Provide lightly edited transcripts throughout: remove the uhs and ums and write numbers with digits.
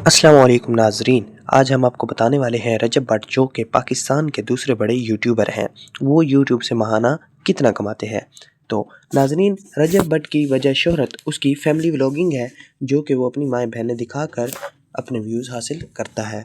अस्सलाम वालेकुम नाजरीन। आज हम आपको बताने वाले हैं रजब भट्ट जो कि पाकिस्तान के दूसरे बड़े यूट्यूबर हैं, वो यूट्यूब से माहाना कितना कमाते हैं। तो नाजरीन, रजब भट्ट की वजह शोहरत उसकी फैमिली व्लॉगिंग है, जो कि वो अपनी माएँ बहनें दिखाकर अपने व्यूज़ हासिल करता है।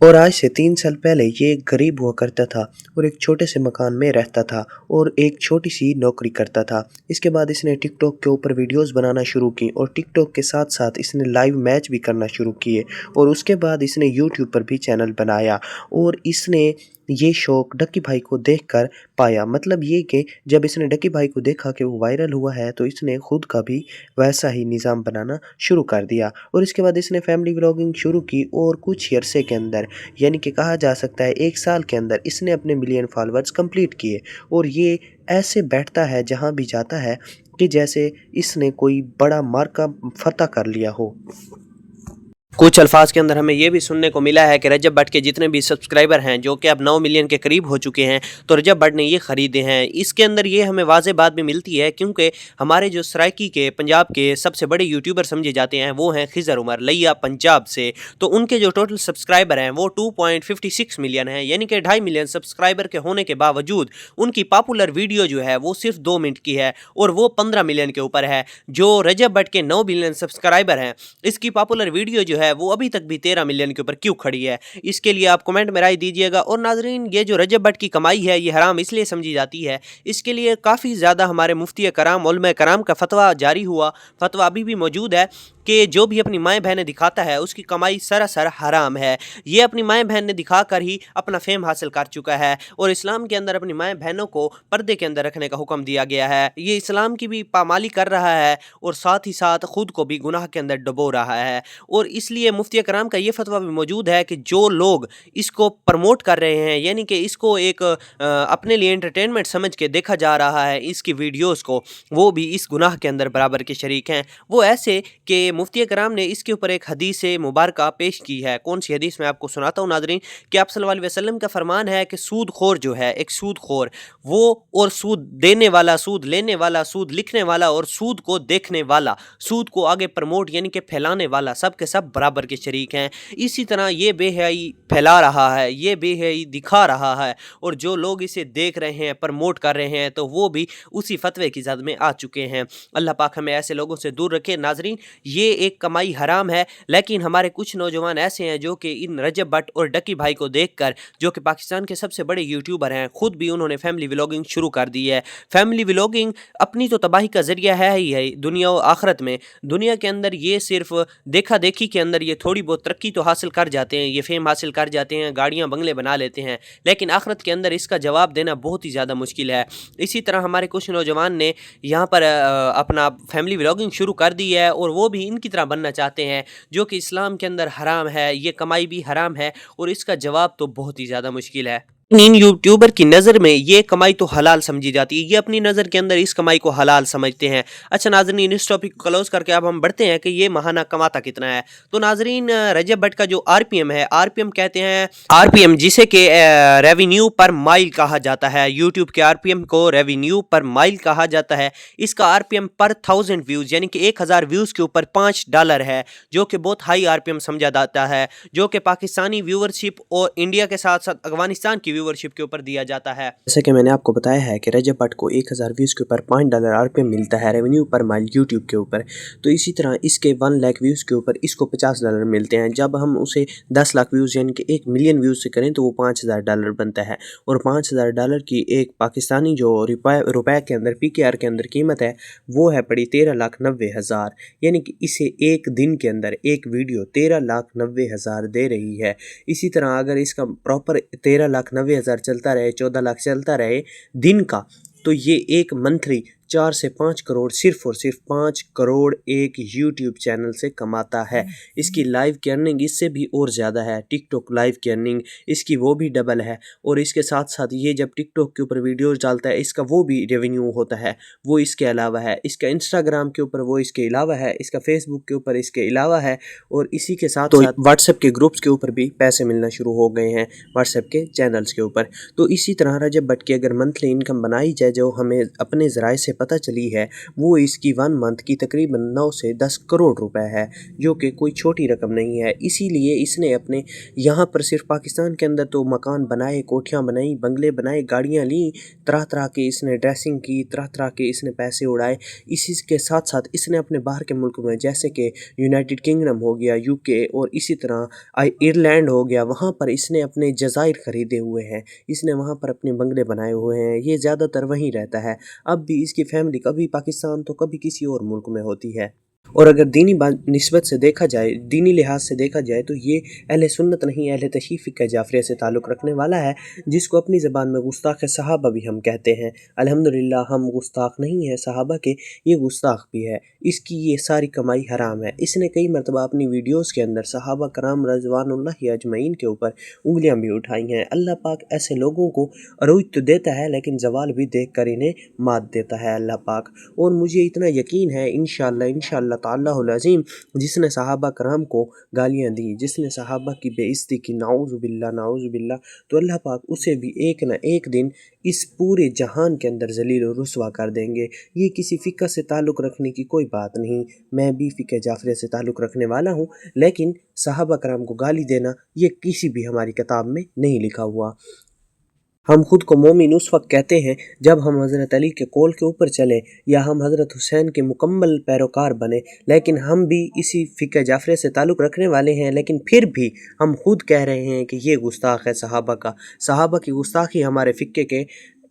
और आज से 3 साल पहले ये एक गरीब हुआ करता था और एक छोटे से मकान में रहता था और एक छोटी सी नौकरी करता था। इसके बाद इसने टिकटॉक के ऊपर वीडियोस बनाना शुरू की और टिकटॉक के साथ साथ इसने लाइव मैच भी करना शुरू किए और उसके बाद इसने यूट्यूब पर भी चैनल बनाया और इसने ये शौक डक्की भाई को देखकर पाया। मतलब ये कि जब इसने डक्की भाई को देखा कि वो वायरल हुआ है तो इसने खुद का भी वैसा ही निज़ाम बनाना शुरू कर दिया और इसके बाद इसने फैमिली व्लॉगिंग शुरू की और कुछ ही अरसे के अंदर, यानी कि कहा जा सकता है 1 साल के अंदर, इसने अपने मिलियन फॉलोअर्स कंप्लीट किए और ये ऐसे बैठता है जहाँ भी जाता है कि जैसे इसने कोई बड़ा मार्का फ़तह कर लिया हो। कुछ अल्फाज के अंदर हमें ये भी सुनने को मिला है कि रजब भट्ट के जितने भी सब्सक्राइबर हैं, जो कि अब 9 मिलियन के करीब हो चुके हैं, तो रजब भट्ट ने ये ख़रीदे हैं। इसके अंदर ये हमें वाज़ेह बात भी मिलती है, क्योंकि हमारे जो सराइकी के पंजाब के सबसे बड़े यूट्यूबर समझे जाते हैं वो हैं खिज़र उमर लिया पंजाब से। तो उनके जो टोटल सब्सक्राइबर हैं वो 2.56 मिलियन हैं, यानी कि 2.5 मिलियन सब्सक्राइबर के होने के बावजूद उनकी पॉपुलर वीडियो जो है वो सिर्फ 2 मिनट की है और वो 15 मिलियन के ऊपर है। जो रजब भट्ट के 9 मिलियन सब्सक्राइबर हैं, इसकी पॉपुलर वीडियो जो है वो अभी तक भी 13 मिलियन के ऊपर क्यों खड़ी है, इसके लिए आप कमेंट में राय दीजिएगा। और नाजरीन, ये जो रजब भट्ट की कमाई है ये हराम इसलिए समझी जाती है, इसके लिए काफ़ी ज़्यादा हमारे मुफ्ती कराम उलमा कराम का फतवा जारी हुआ, फतवा अभी भी मौजूद है कि जो भी अपनी माएँ बहनें दिखाता है उसकी कमाई सरासर हराम है। ये अपनी माएँ बहनें दिखाकर ही अपना फेम हासिल कर चुका है और इस्लाम के अंदर अपनी माएँ बहनों को पर्दे के अंदर रखने का हुक्म दिया गया है। ये इस्लाम की भी पामाली कर रहा है और साथ ही साथ खुद को भी गुनाह के अंदर डुबो रहा है। और इसलिए मुफ्ती कराम का ये फतवा भी मौजूद है कि जो लोग इसको प्रमोट कर रहे हैं, यानी कि इसको एक अपने लिए एंटरटेनमेंट समझ के देखा जा रहा है इसकी वीडियोज़ को, वो भी इस गुनाह के अंदर बराबर के शरीक हैं। वो ऐसे कि मुफ्ती कराम ने इसके ऊपर एक हदीस मुबारका पेश की है। कौन सी हदीस मैं आपको सुनाता हूँ नाज़रीन, कि आप सल्लल्लाहु अलैहि वसल्लम का फरमान है कि सूदखोर जो है, एक सूदखोर वो और सूद देने वाला, सूद लेने वाला, सूद लिखने वाला और सूद को देखने वाला, सूद को आगे प्रमोट यानी कि फैलाने वाला, सब के सब बराबर के शरीक हैं। इसी तरह ये बेहयाई फैला रहा है, ये बेहयाई दिखा रहा है और जो लोग इसे देख रहे हैं, प्रमोट कर रहे हैं, तो वो भी उसी फतवे की जद में आ चुके हैं। अल्लाह पाक हमें ऐसे लोगों से दूर रखे। नाजरीन, ये एक कमाई हराम है, लेकिन हमारे कुछ नौजवान ऐसे हैं जो कि इन रजब भट्ट और डक्की भाई को देखकर, जो कि पाकिस्तान के सबसे बड़े यूट्यूबर हैं, खुद भी उन्होंने फैमिली व्लॉगिंग शुरू कर दी है। फैमिली व्लॉगिंग अपनी तो तबाही का ज़रिया है ही है, दुनिया और आखिरत में। दुनिया के अंदर ये सिर्फ देखा देखी के अंदर ये थोड़ी बहुत तरक्की तो हासिल कर जाते हैं, ये फेम हासिल कर जाते हैं, गाड़ियाँ बंगले बना लेते हैं, लेकिन आखिरत के अंदर इसका जवाब देना बहुत ही ज़्यादा मुश्किल है। इसी तरह हमारे कुछ नौजवान ने यहाँ पर अपना फैमिली व्लॉगिंग शुरू कर दी है और वो भी इनकी तरह बनना चाहते हैं, जो कि इस्लाम के अंदर हराम है, ये कमाई भी हराम है और इसका जवाब तो बहुत ही ज़्यादा मुश्किल है। इन यूट्यूबर की नज़र में ये कमाई तो हलाल समझी जाती है, ये अपनी नज़र के अंदर इस कमाई को हलाल समझते हैं। अच्छा नाजरीन, इस टॉपिक को क्लोज करके अब हम बढ़ते हैं कि ये माहाना कमाता कितना है। तो नाजरीन, रजब भट्ट का जो आरपीएम है, आरपीएम कहते हैं, आरपीएम जिसे कि रेवेन्यू पर माइल कहा जाता है, यूट्यूब के आरपीएम को रेवेन्यू पर माइल कहा जाता है। इसका आरपीएम पर 1000 व्यूज़ यानी कि 1000 व्यूज़ के ऊपर $5 है, जो कि बहुत हाई आरपीएम समझा जाता है, जो कि पाकिस्तानी व्यूवरशिप और इंडिया के साथ साथ अफगानिस्तान की व्यूवरशिप के ऊपर दिया जाता है। जैसे कि मैंने आपको बताया है कि रजब भट्ट को 1000 व्यूज़ के ऊपर $5 आरपीएम मिलता है रेवेन्यू पर माइल यूट्यूब के ऊपर। तो इसी तरह इसके 1 लाख व्यूज़ के ऊपर इसको $50 मिलते हैं। जब हम उसे 10 लाख व्यूज़ यानी कि 1 मिलियन व्यूज़ से करें तो वो $5000 बनता है और $5000 की एक पाकिस्तानी जो रुपए के अंदर पीकेआर के अंदर कीमत है वो है पड़ी 13,90,000, यानी कि इसे एक दिन के अंदर एक वीडियो 13,90,000 दे रही है। इसी तरह अगर इसका प्रॉपर 13,90,000 चलता रहे, 14 लाख चलता रहे दिन का, तो ये एक मंथली 4 से 5 करोड़ सिर्फ और सिर्फ 5 करोड़ एक यूट्यूब चैनल से कमाता है। इसकी लाइव की अर्निंग इससे भी और ज़्यादा है, टिकटॉक लाइव की अर्निंग इसकी वो भी डबल है और इसके साथ साथ ये जब टिकटॉक के ऊपर वीडियोस डालता है इसका वो भी रेवेन्यू होता है, वो इसके अलावा है। इसका इंस्टाग्राम के ऊपर वो इसके अलावा है, इसका फेसबुक के ऊपर इसके अलावा है और इसी के साथ साथ व्हाट्सएप के ग्रुप्स के ऊपर भी पैसे मिलना शुरू हो गए हैं, व्हाट्सएप के चैनल्स के ऊपर। तो इसी तरह रजब भट्ट की अगर मंथली इनकम बनाई जाए जो हमें अपने ज़राए से پتہ چلی ہے وہ اس کی 1 منتھ کی تقریباً 9 سے 10 کروڑ روپے ہے، جو کہ کوئی چھوٹی رقم نہیں ہے۔ اسی لیے اس نے اپنے یہاں پر صرف پاکستان کے اندر تو مکان بنائے، کوٹھیاں بنائیں، بنگلے بنائے، گاڑیاں لیں، طرح طرح کے اس نے ڈریسنگ کی، طرح طرح کے اس نے پیسے اڑائے۔ اسی کے ساتھ ساتھ اس نے اپنے باہر کے ملک میں جیسے کہ یونائٹڈ کنگڈم ہو گیا، UK، اور اسی طرح ایئرلینڈ ہو گیا، وہاں پر اس نے اپنے جزائر خریدے ہوئے ہیں، اس نے وہاں پر اپنے بنگلے بنائے ہوئے ہیں، یہ زیادہ تر وہیں رہتا ہے۔ اب بھی اس کی فیملی کبھی پاکستان تو کبھی کسی اور ملک میں ہوتی ہے۔ اور اگر دینی نسبت سے دیکھا جائے، دینی لحاظ سے دیکھا جائے تو یہ اہل سنت نہیں، اہل تشیع فقہ جعفریہ سے تعلق رکھنے والا ہے، جس کو اپنی زبان میں گستاخ صحابہ بھی ہم کہتے ہیں۔ الحمدللہ ہم گستاخ نہیں ہیں صحابہ کے، یہ گستاخ بھی ہے، اس کی یہ ساری کمائی حرام ہے۔ اس نے کئی مرتبہ اپنی ویڈیوز کے اندر صحابہ کرام رضوان اللہ اجمعین کے اوپر انگلیاں بھی اٹھائی ہیں۔ اللہ پاک ایسے لوگوں کو عروج تو دیتا ہے لیکن زوال بھی دیکھ کر انہیں مات دیتا ہے اللہ پاک۔ اور مجھے اتنا یقین ہے انشاءاللہ تعالی العظیم، جس نے صحابہ کرام کو گالیاں دی، جس نے صحابہ کی بے عزتی کی، نعوذ باللہ، تو اللہ پاک اسے بھی ایک نہ ایک دن اس پورے جہان کے اندر ذلیل و رسوا کر دیں گے۔ یہ کسی فقہ سے تعلق رکھنے کی کوئی بات نہیں، میں بھی فقہ جعفریہ سے تعلق رکھنے والا ہوں، لیکن صحابہ کرام کو گالی دینا یہ کسی بھی ہماری کتاب میں نہیں لکھا ہوا۔ ہم خود کو مومن اس وقت کہتے ہیں جب ہم حضرت علی کے قول کے اوپر چلیں یا ہم حضرت حسین کے مکمل پیروکار بنیں، لیکن ہم بھی اسی فقہ جعفریہ سے تعلق رکھنے والے ہیں، لیکن پھر بھی ہم خود کہہ رہے ہیں کہ یہ گستاخ ہے صحابہ کا۔ صحابہ کی گستاخی ہمارے فقہ کے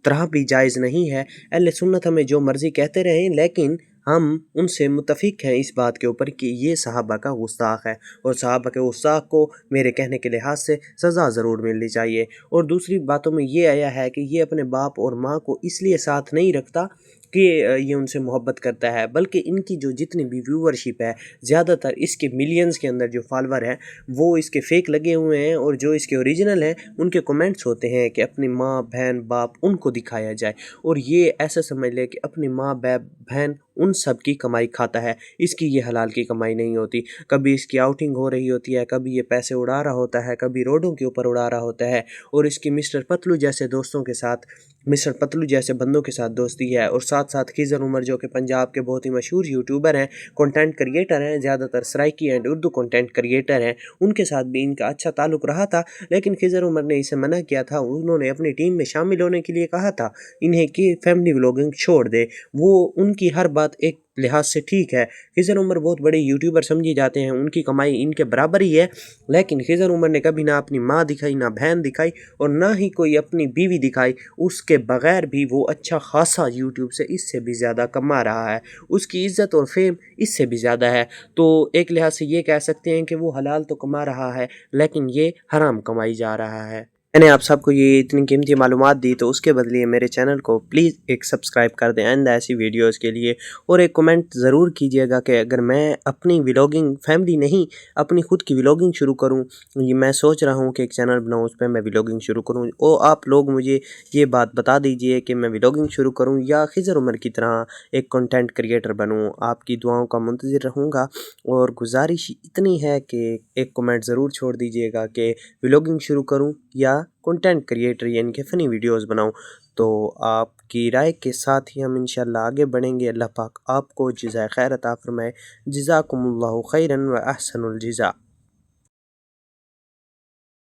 طرح بھی جائز نہیں ہے۔ اہل سنت ہمیں جو مرضی کہتے رہیں، لیکن ہم ان سے متفق ہیں اس بات کے اوپر کہ یہ صحابہ کا گستاخ ہے، اور صحابہ کے گستاخ کو میرے کہنے کے لحاظ سے سزا ضرور ملنی چاہیے۔ اور دوسری باتوں میں یہ آیا ہے کہ یہ اپنے باپ اور ماں کو اس لیے ساتھ نہیں رکھتا کہ یہ ان سے محبت کرتا ہے، بلکہ ان کی جو جتنی بھی ویورشپ ہے، زیادہ تر اس کے ملینز کے اندر جو فالور ہیں وہ اس کے فیک لگے ہوئے ہیں، اور جو اس کے اوریجنل ہیں ان کے کومنٹس ہوتے ہیں کہ اپنی ماں، بہن، باپ ان کو دکھایا جائے، اور یہ ایسا سمجھ لے کہ اپنی ماں، باپ، بہن ان سب کی کمائی کھاتا ہے، اس کی یہ حلال کی کمائی نہیں ہوتی۔ کبھی اس کی آؤٹنگ ہو رہی ہوتی ہے، کبھی یہ پیسے اڑا رہا ہوتا ہے، کبھی روڈوں کے اوپر اڑا رہا ہوتا ہے، اور اس کی مسٹر پتلو جیسے دوستوں کے ساتھ، مسٹر پتلو جیسے بندوں کے ساتھ دوستی ہے، اور ساتھ ساتھ خضر عمر جو کہ پنجاب کے بہت ہی مشہور یوٹیوبر ہیں، کنٹینٹ کریٹر ہیں، زیادہ تر Saraiki and Urdu content creator ہیں، ان کے ساتھ بھی ان کا اچھا تعلق رہا تھا، لیکن خضر عمر نے اسے منع کیا تھا، انہوں نے اپنی ٹیم میں شامل ہونے کے لیے کہا تھا انہیں کہ فیملی ولاگنگ چھوڑ دے۔ وہ ان کی ہر بات ایک لحاظ سے ٹھیک ہے، خضر عمر بہت بڑے یوٹیوبر سمجھی جاتے ہیں، ان کی کمائی ان کے برابر ہی ہے، لیکن خضر عمر نے کبھی نہ اپنی ماں دکھائی، نہ بہن دکھائی، اور نہ ہی کوئی اپنی بیوی دکھائی۔ اس کے بغیر بھی وہ اچھا خاصا یوٹیوب سے اس سے بھی زیادہ کما رہا ہے، اس کی عزت اور فیم اس سے بھی زیادہ ہے۔ تو ایک لحاظ سے یہ کہہ سکتے ہیں کہ وہ حلال تو کما رہا ہے، لیکن یہ حرام کمائی جا رہا ہے۔ میں نے آپ سب کو یہ اتنی قیمتی معلومات دی، تو اس کے بدلے میرے چینل کو پلیز ایک سبسکرائب کر دیں آئندہ ایسی ویڈیوز کے لیے، اور ایک کمنٹ ضرور کیجئے گا کہ اگر میں اپنی ولاگنگ، فیملی نہیں، اپنی خود کی ولاگنگ شروع کروں، یہ میں سوچ رہا ہوں کہ ایک چینل بناؤں، اس پہ میں ولاگنگ شروع کروں، اور آپ لوگ مجھے یہ بات بتا دیجئے کہ میں ولاگنگ شروع کروں یا خضر عمر کی طرح ایک کنٹینٹ کریٹر بنوں۔ آپ کی دعاؤں کا منتظر رہوں گا، اور گزارش اتنی ہے کہ ایک کمنٹ ضرور چھوڑ دیجئے گا کہ ولاگنگ شروع کروں یا کنٹینٹ کریٹر یعنی کہ فنی ویڈیوز بناؤں۔ تو آپ کی رائے کے ساتھ ہی ہم انشاءاللہ آگے بڑھیں گے۔ اللہ پاک آپ کو جزائے خیر عطا فرمائے۔ جزاکم اللہ خیرا و احسن الجزا۔